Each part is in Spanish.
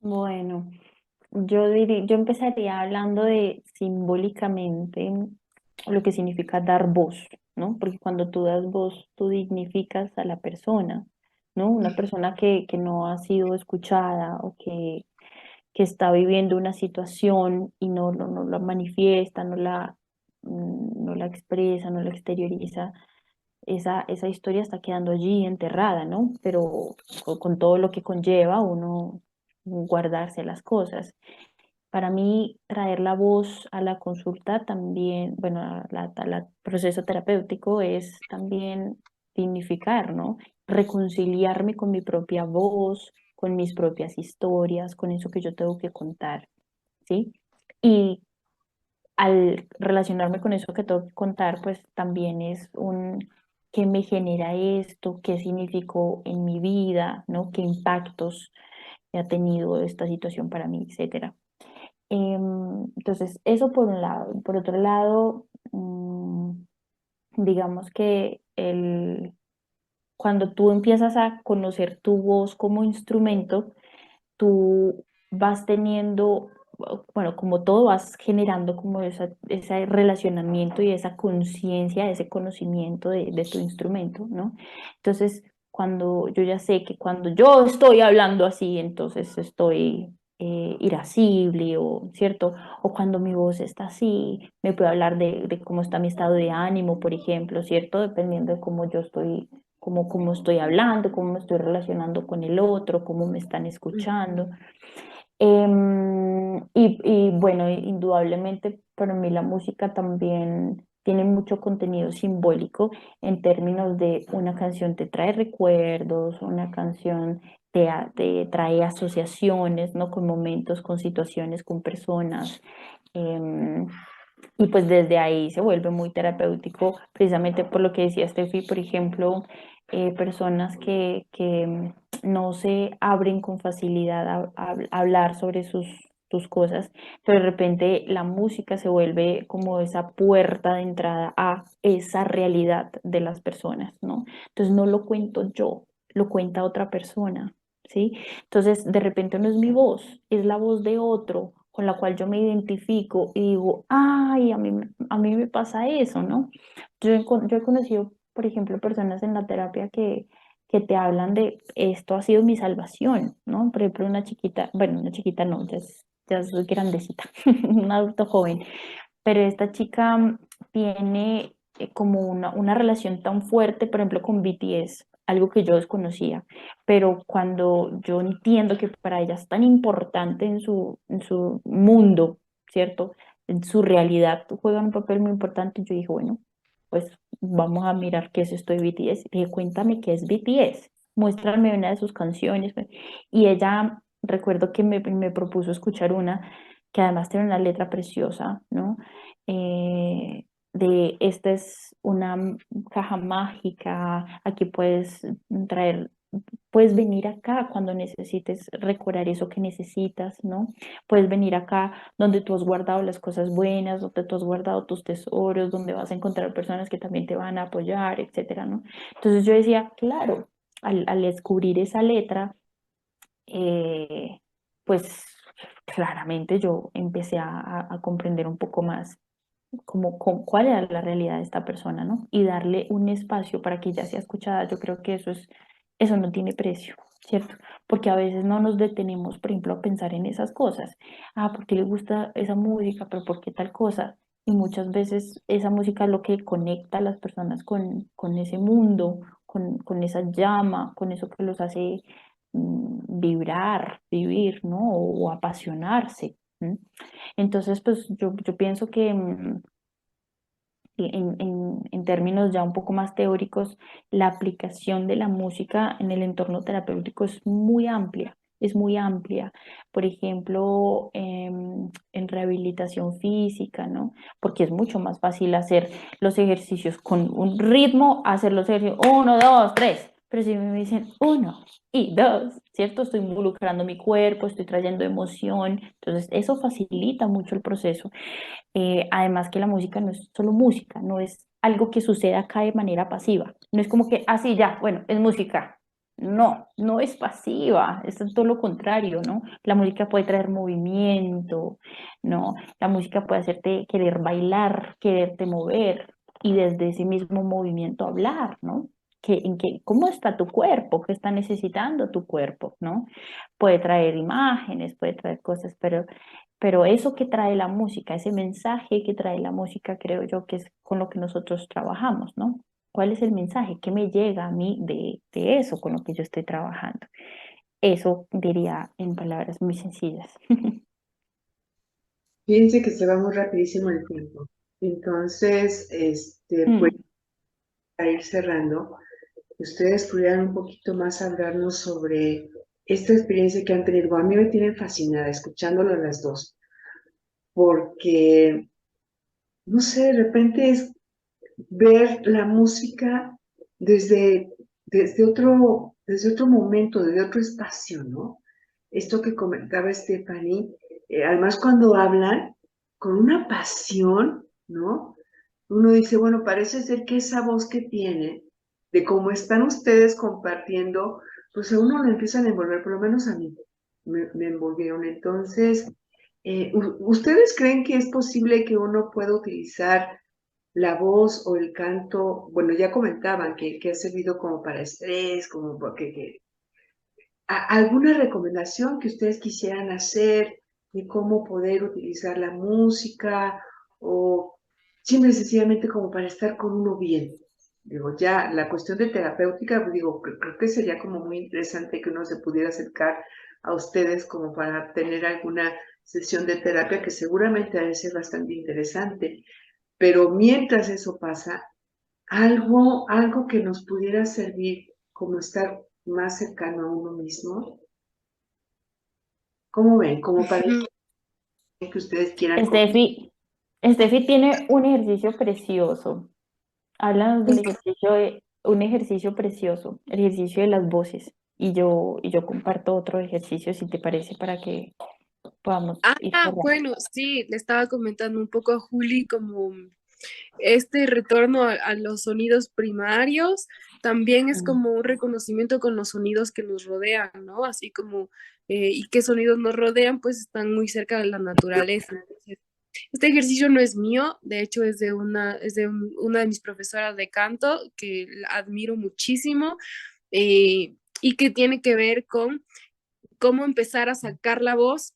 Bueno, yo empezaría hablando de simbólicamente lo que significa dar voz, ¿no? Porque cuando tú das voz, tú dignificas a la persona, ¿no? Una persona que no ha sido escuchada o que está viviendo una situación y no la manifiesta, no la expresa, no la exterioriza, esa historia está quedando allí enterrada, ¿no? Pero con todo lo que conlleva uno guardarse las cosas. Para mí, traer la voz a la consulta también, bueno, al proceso terapéutico es también dignificar, ¿no? Reconciliarme con mi propia voz, con mis propias historias, con eso que yo tengo que contar, ¿sí? Y al relacionarme con eso que tengo que contar, pues también es un qué me genera esto, qué significó en mi vida, ¿no? Qué impactos ha tenido esta situación para mí, etcétera. Entonces, eso por un lado. Por otro lado, digamos que cuando tú empiezas a conocer tu voz como instrumento, tú vas teniendo, bueno, como todo, vas generando como ese relacionamiento y esa conciencia, ese conocimiento de tu instrumento, ¿no? Entonces, cuando yo ya sé que cuando yo estoy hablando así, entonces estoy irascible o, ¿cierto? O cuando mi voz está así, me puede hablar de cómo está mi estado de ánimo, por ejemplo, ¿cierto? Dependiendo de cómo yo estoy cómo estoy hablando, cómo me estoy relacionando con el otro, cómo me están escuchando. Y bueno, indudablemente para mí la música también tiene mucho contenido simbólico en términos de una canción te trae recuerdos, una canción te trae asociaciones, ¿no? Con momentos, con situaciones, con personas. em, y pues desde ahí se vuelve muy terapéutico, precisamente por lo que decía Steffi, por ejemplo, personas que no se abren con facilidad a hablar sobre sus cosas, pero de repente la música se vuelve como esa puerta de entrada a esa realidad de las personas, ¿no? Entonces no lo cuento yo, lo cuenta otra persona, ¿sí? Entonces de repente no es mi voz, es la voz de otro con la cual yo me identifico y digo, ay, a mí me pasa eso, ¿no? Yo he conocido, por ejemplo, personas en la terapia que te hablan de esto ha sido mi salvación, ¿no? Por ejemplo, una chiquita, bueno, una chiquita no, ya soy grandecita, un adulto joven, pero esta chica tiene como una relación tan fuerte, por ejemplo, con BTS, algo que yo desconocía, pero cuando yo entiendo que para ella es tan importante en su mundo, ¿cierto? En su realidad juegan un papel muy importante, yo dije, bueno, pues vamos a mirar qué es esto de BTS. Le dije, cuéntame qué es BTS, muéstrame una de sus canciones. Y ella, recuerdo que me propuso escuchar una que además tiene una letra preciosa, ¿no? De esta es una caja mágica, aquí puedes traer, puedes venir acá cuando necesites recordar eso que necesitas, ¿no? Puedes venir acá donde tú has guardado las cosas buenas, donde tú has guardado tus tesoros, donde vas a encontrar personas que también te van a apoyar, etcétera, ¿no? Entonces yo decía, claro, al descubrir esa letra, eh, pues claramente yo empecé a comprender un poco más cuál era la realidad de esta persona, ¿no? Y darle un espacio para que ella sea escuchada. Yo creo que eso no tiene precio, ¿cierto? Porque a veces no nos detenemos, por ejemplo, a pensar en esas cosas. Ah, ¿por qué le gusta esa música? ¿Pero por qué tal cosa? Y muchas veces esa música es lo que conecta a las personas con ese mundo, con esa llama, con eso que los hace vibrar, vivir, ¿no? O apasionarse. ¿M? Entonces, pues yo pienso que en términos ya un poco más teóricos, la aplicación de la música en el entorno terapéutico es muy amplia. Es muy amplia, por ejemplo, en rehabilitación física, ¿no? Porque es mucho más fácil hacer los ejercicios con un ritmo, hacer los ejercicios uno, dos, tres. Pero si me dicen uno y dos, ¿cierto? Estoy involucrando mi cuerpo, estoy trayendo emoción, entonces eso facilita mucho el proceso. Además que la música no es solo música, no es algo que suceda acá de manera pasiva. No es como que, así ya, bueno, es música. No, no es pasiva, es todo lo contrario, ¿no? La música puede traer movimiento, ¿no? La música puede hacerte querer bailar, quererte mover y desde ese mismo movimiento hablar, ¿no? ¿Cómo está tu cuerpo? ¿Qué está necesitando tu cuerpo? ¿No? Puede traer imágenes, puede traer cosas, pero eso que trae la música, ese mensaje que trae la música, creo yo que es con lo que nosotros trabajamos, ¿no? ¿Cuál es el mensaje? ¿Qué me llega a mí de eso con lo que yo estoy trabajando? Eso diría en palabras muy sencillas. Fíjense que se va muy rapidísimo el tiempo. Entonces, pues Mm, para ir cerrando, ustedes pudieran un poquito más hablarnos sobre esta experiencia que han tenido. A mí me tienen fascinada escuchándolo a las dos, porque, no sé, de repente es ver la música desde, desde otro momento, desde otro espacio, ¿no? Esto que comentaba Stephanie, además cuando hablan con una pasión, ¿no? Uno dice, bueno, parece ser que esa voz que tiene, de cómo están ustedes compartiendo, pues a uno lo empiezan a envolver, por lo menos a mí me envolvieron. Entonces, ¿ustedes creen que es posible que uno pueda utilizar la voz o el canto? Bueno, ya comentaban que ha servido como para estrés, como porque alguna recomendación que ustedes quisieran hacer de cómo poder utilizar la música o simple y sencillamente como para estar con uno bien. Digo, ya la cuestión de terapéutica, pues digo, creo que sería como muy interesante que uno se pudiera acercar a ustedes como para tener alguna sesión de terapia que seguramente ha de ser bastante interesante. Pero mientras eso pasa, algo que nos pudiera servir como estar más cercano a uno mismo. ¿Cómo ven? Como para que ustedes quieran. Steffi, Steffi tiene un ejercicio precioso. Háblanos del ejercicio un ejercicio precioso, el ejercicio de las voces. Y yo comparto otro ejercicio, si te parece, para que podamos ir cerrando. Bueno, sí, le estaba comentando un poco a Juli como este retorno a los sonidos primarios también es Mm. como un reconocimiento con los sonidos que nos rodean, ¿no? Así como, y qué sonidos nos rodean, pues están muy cerca de la naturaleza. Entonces, este ejercicio no es mío, de hecho una de mis profesoras de canto que la admiro muchísimo y que tiene que ver con cómo empezar a sacar la voz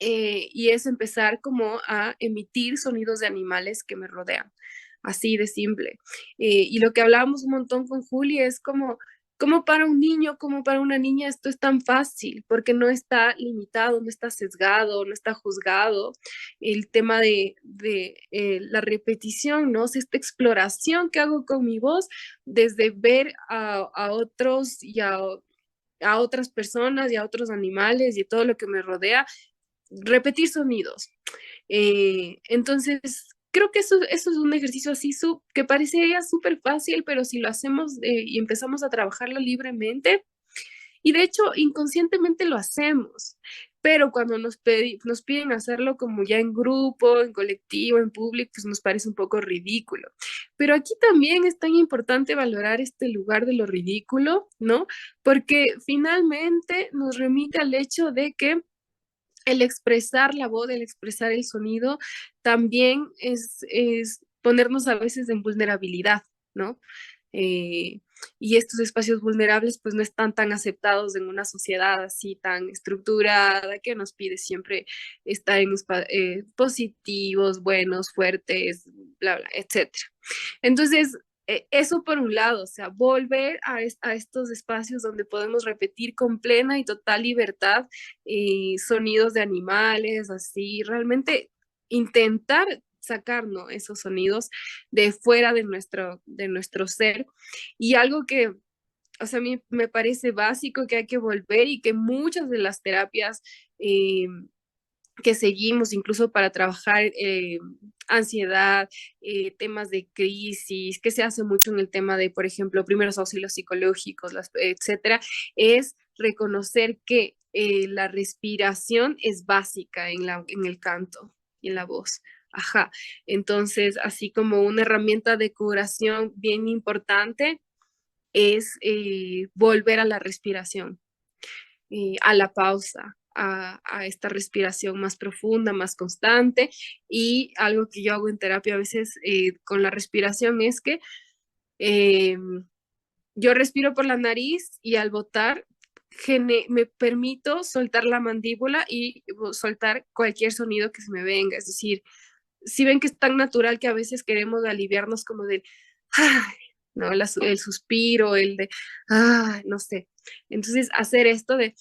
y es empezar como a emitir sonidos de animales que me rodean, así de simple. Y lo que hablábamos un montón con Juli es como para un niño, como para una niña, esto es tan fácil, porque no está limitado, no está sesgado, no está juzgado. El tema de la repetición, ¿no? O sea, esta exploración que hago con mi voz, desde ver a otros y a otras personas y a otros animales y todo lo que me rodea, repetir sonidos. Entonces, creo que eso es un ejercicio así que parecería súper fácil, pero si lo hacemos y empezamos a trabajarlo libremente, y de hecho inconscientemente lo hacemos, pero cuando nos piden hacerlo como ya en grupo, en colectivo, en público, pues nos parece un poco ridículo. Pero aquí también es tan importante valorar este lugar de lo ridículo, ¿no? Porque finalmente nos remite al hecho de que el expresar la voz, el expresar el sonido, también es ponernos a veces en vulnerabilidad, ¿no? Eh, y estos espacios vulnerables pues no están tan aceptados en una sociedad así tan estructurada que nos pide siempre estar en positivos, buenos, fuertes, bla, bla, etcétera. Entonces, eso por un lado, o sea, volver a estos espacios donde podemos repetir con plena y total libertad sonidos de animales, así, realmente intentar sacar, ¿no? Esos sonidos de fuera de nuestro ser. Y algo que, o sea, a mí me parece básico que hay que volver y que muchas de las terapias que seguimos incluso para trabajar ansiedad, temas de crisis, que se hace mucho en el tema de, por ejemplo, primeros auxilios psicológicos, etcétera, es reconocer que la respiración es básica en el canto y en la voz. Ajá. Entonces, así como una herramienta de curación bien importante, es volver a la respiración, a la pausa, a esta respiración más profunda, más constante. Y algo que yo hago en terapia a veces con la respiración es que eh, yo respiro por la nariz y al botar me permito soltar la mandíbula y soltar cualquier sonido que se me venga. Es decir, si ven que es tan natural que a veces queremos aliviarnos como del, ay, no, el suspiro, el de, ay, no sé. Entonces, hacer esto de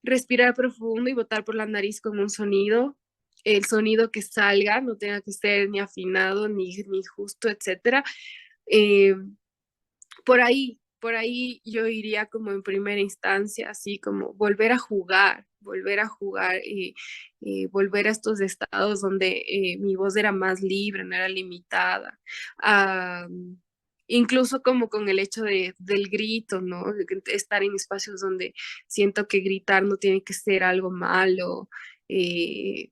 respirar profundo y botar por la nariz con un sonido, el sonido que salga, no tenga que ser ni afinado, ni justo, etcétera. Eh, por ahí yo iría como en primera instancia, así como volver a jugar volver a estos estados donde mi voz era más libre, no era limitada. Ah, incluso como con el hecho del grito, ¿no? De estar en espacios donde siento que gritar no tiene que ser algo malo.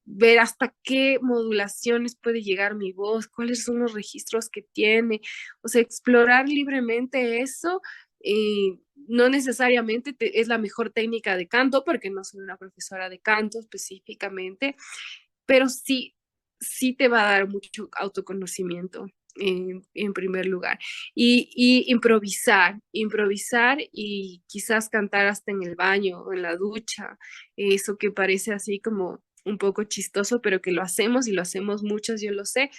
Ver hasta qué modulaciones puede llegar mi voz, cuáles son los registros que tiene, o sea, explorar libremente eso. No necesariamente es la mejor técnica de canto, porque no soy una profesora de canto específicamente, pero sí, sí te va a dar mucho autoconocimiento en primer lugar. Y improvisar y quizás cantar hasta en el baño o en la ducha, eso que parece así como un poco chistoso, pero que lo hacemos y lo hacemos muchos, yo lo sé.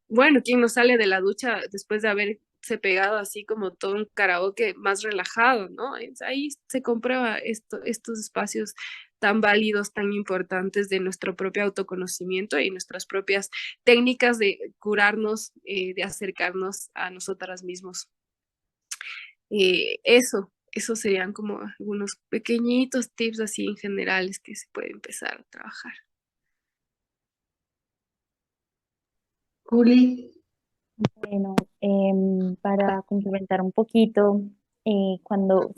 Bueno, ¿quién no sale de la ducha después de haberse pegado así como todo un karaoke más relajado, ¿no? Ahí se comprueba estos espacios tan válidos, tan importantes de nuestro propio autoconocimiento y nuestras propias técnicas de curarnos, de acercarnos a nosotras mismos. Eso serían como algunos pequeñitos tips así en generales que se puede empezar a trabajar. Juli, Bueno, para complementar un poquito, cuando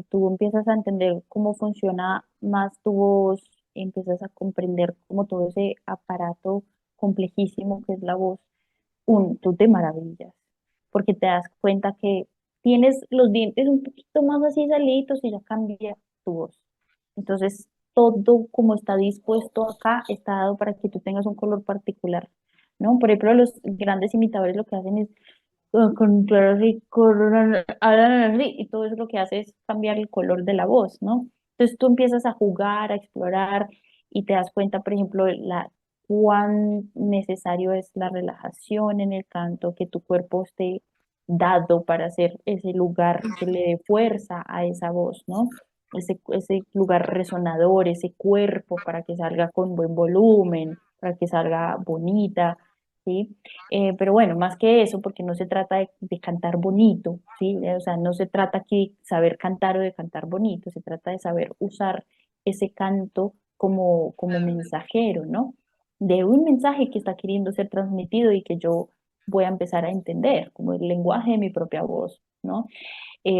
tú empiezas a entender cómo funciona más tu voz, empiezas a comprender como todo ese aparato complejísimo que es la voz, tú te maravillas, porque te das cuenta que tienes los dientes un poquito más así saliditos y ya cambia tu voz. Entonces, todo como está dispuesto acá está dado para que tú tengas un color particular, ¿no? Por ejemplo, los grandes imitadores lo que hacen es con claro así, hablan así, y todo eso lo que hace es cambiar el color de la voz, ¿no? Entonces tú empiezas a jugar, a explorar y te das cuenta, por ejemplo, cuán necesario es la relajación en el canto, que tu cuerpo esté dado para hacer ese lugar que le dé fuerza a esa voz, ¿no? Ese lugar resonador, ese cuerpo para que salga con buen volumen, para que salga bonita, ¿sí? Pero bueno, más que eso, porque no se trata de cantar bonito, ¿sí? O sea, no se trata aquí de saber cantar o de cantar bonito, se trata de saber usar ese canto como mensajero, ¿no? De un mensaje que está queriendo ser transmitido y que yo voy a empezar a entender, como el lenguaje de mi propia voz, ¿no?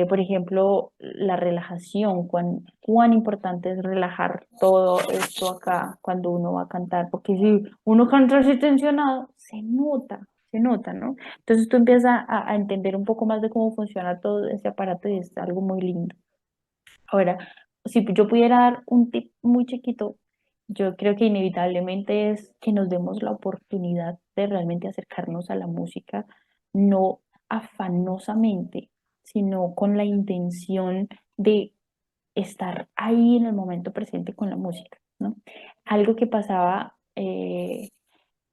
Por ejemplo, la relajación, cuán importante es relajar todo esto acá cuando uno va a cantar, porque si uno canta así tensionado, se nota, ¿no? Entonces tú empiezas a entender un poco más de cómo funciona todo ese aparato y es algo muy lindo. Ahora, si yo pudiera dar un tip muy chiquito, yo creo que inevitablemente es que nos demos la oportunidad de realmente acercarnos a la música, no afanosamente, sino con la intención de estar ahí en el momento presente con la música, ¿no? Algo que pasaba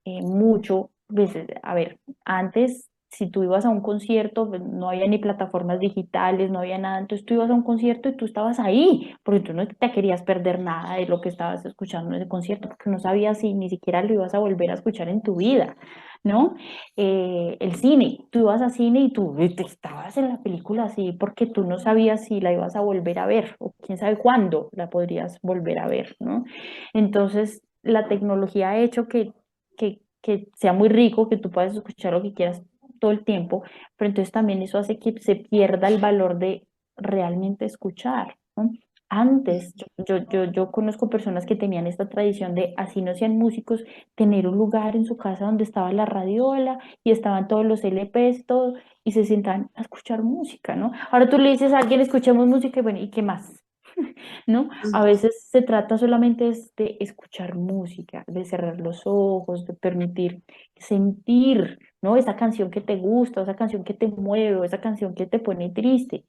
mucho, veces, a ver, antes si tú ibas a un concierto, pues, no había ni plataformas digitales, no había nada, entonces tú ibas a un concierto y tú estabas ahí, porque tú no te querías perder nada de lo que estabas escuchando en ese concierto, porque no sabías si ni siquiera lo ibas a volver a escuchar en tu vida, ¿no? El cine, tú ibas a cine y tú te estabas en la película así, porque tú no sabías si la ibas a volver a ver, o quién sabe cuándo la podrías volver a ver, ¿no? Entonces, la tecnología ha hecho que sea muy rico, que tú puedas escuchar lo que quieras todo el tiempo, pero entonces también eso hace que se pierda el valor de realmente escuchar, ¿no? Antes, yo conozco personas que tenían esta tradición de, así no sean músicos, tener un lugar en su casa donde estaba la radiola y estaban todos los LPs, todo, y se sientan a escuchar música, ¿no? Ahora tú le dices a alguien, escuchemos música, y bueno, ¿y qué más? ¿No? A veces se trata solamente de escuchar música, de cerrar los ojos, de permitir sentir, ¿no? Esa canción que te gusta, esa canción que te mueve, o esa canción que te pone triste,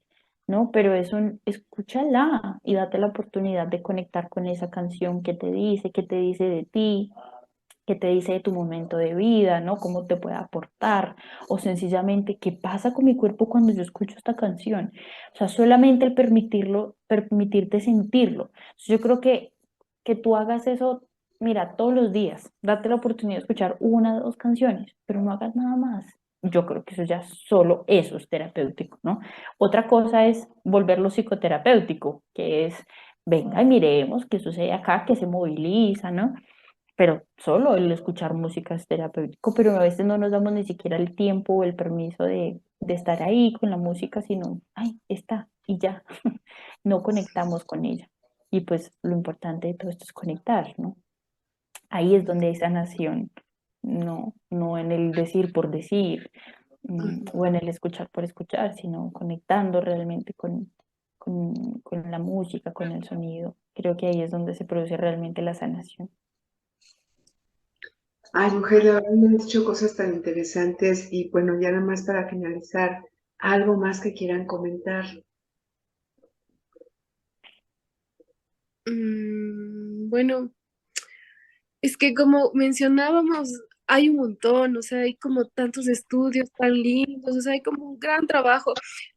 ¿no? Pero eso, escúchala y date la oportunidad de conectar con esa canción que te dice de ti, qué te dice de tu momento de vida, ¿no? Cómo te puede aportar, o sencillamente qué pasa con mi cuerpo cuando yo escucho esta canción. O sea, solamente el permitirlo, permitirte sentirlo. Yo creo que tú hagas eso, mira, todos los días, date la oportunidad de escuchar una o dos canciones, pero no hagas nada más. Yo creo que eso ya solo eso es terapéutico, ¿no? Otra cosa es volverlo psicoterapéutico, que es, venga y miremos qué sucede acá, que se moviliza, ¿no? Pero solo el escuchar música es terapéutico, pero a veces no nos damos ni siquiera el tiempo o el permiso de estar ahí con la música, sino, ay, está, y ya, no conectamos con ella. Y pues lo importante de todo esto es conectar, ¿no? Ahí es donde hay sanación, no en el decir por decir, o en el escuchar por escuchar, sino conectando realmente con la música, con el sonido. Creo que ahí es donde se produce realmente la sanación. Ay, mujer, la verdad me han dicho cosas tan interesantes y bueno, ya nada más para finalizar, algo más que quieran comentar. Bueno, es que como mencionábamos, hay un montón, o sea, hay como tantos estudios tan lindos, o sea, hay como un gran trabajo.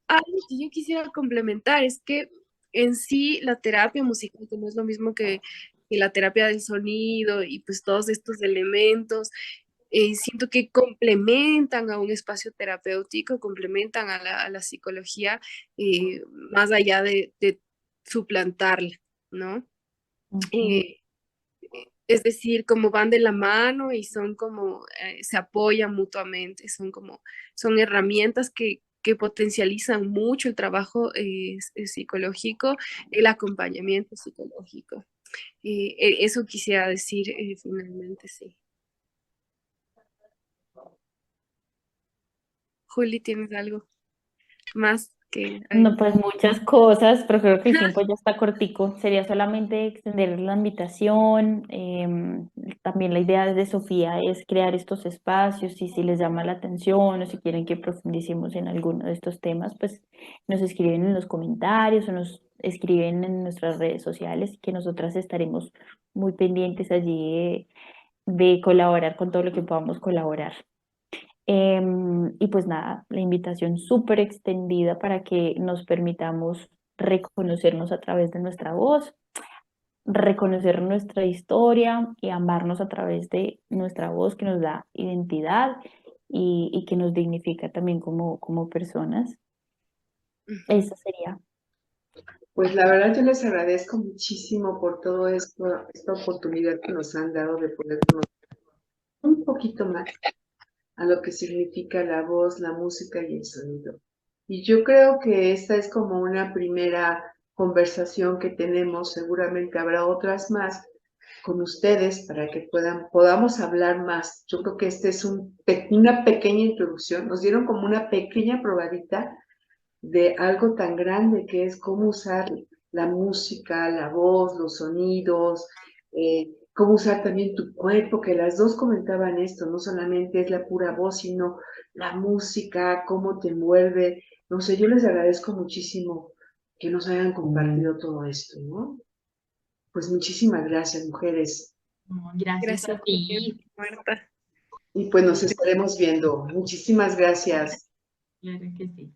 Algo que yo quisiera complementar es que en sí la terapia musical, que no es lo mismo que la terapia del sonido y pues todos estos elementos, siento que complementan a un espacio terapéutico, complementan a la psicología, más allá de suplantarla, ¿no? Ujú. Eh, es decir, como van de la mano y son como, se apoyan mutuamente, son como, son herramientas que potencializan mucho el trabajo psicológico, el acompañamiento psicológico. Eso quisiera decir finalmente, sí. Juli, ¿tienes algo más que No, agregar? pues muchas cosas, pero creo que el tiempo ya está cortico. Sería solamente extender la invitación. También la idea de Sofía es crear estos espacios y si les llama la atención o si quieren que profundicemos en alguno de estos temas, pues nos escriben en los comentarios o nos escriben en nuestras redes sociales, que nosotras estaremos muy pendientes allí de colaborar con todo lo que podamos colaborar. Y pues nada, la invitación súper extendida para que nos permitamos reconocernos a través de nuestra voz, reconocer nuestra historia y amarnos a través de nuestra voz que nos da identidad y que nos dignifica también como personas. Ujú. Esa sería. Pues la verdad yo les agradezco muchísimo por todo esto, esta oportunidad que nos han dado de poder conocer un poquito más a lo que significa la voz, la música y el sonido. Y yo creo que esta es como una primera conversación que tenemos, seguramente habrá otras más con ustedes para que podamos hablar más. Yo creo que este es una pequeña introducción, nos dieron como una pequeña probadita de algo tan grande que es cómo usar la música, la voz, los sonidos, cómo usar también tu cuerpo, que las dos comentaban esto, no solamente es la pura voz, sino la música, cómo te envuelve. No sé, yo les agradezco muchísimo que nos hayan compartido todo esto, ¿no? Pues muchísimas gracias, mujeres. No, gracias a Gracias, ti. Marta. Y pues nos estaremos viendo. Muchísimas gracias. Claro que sí.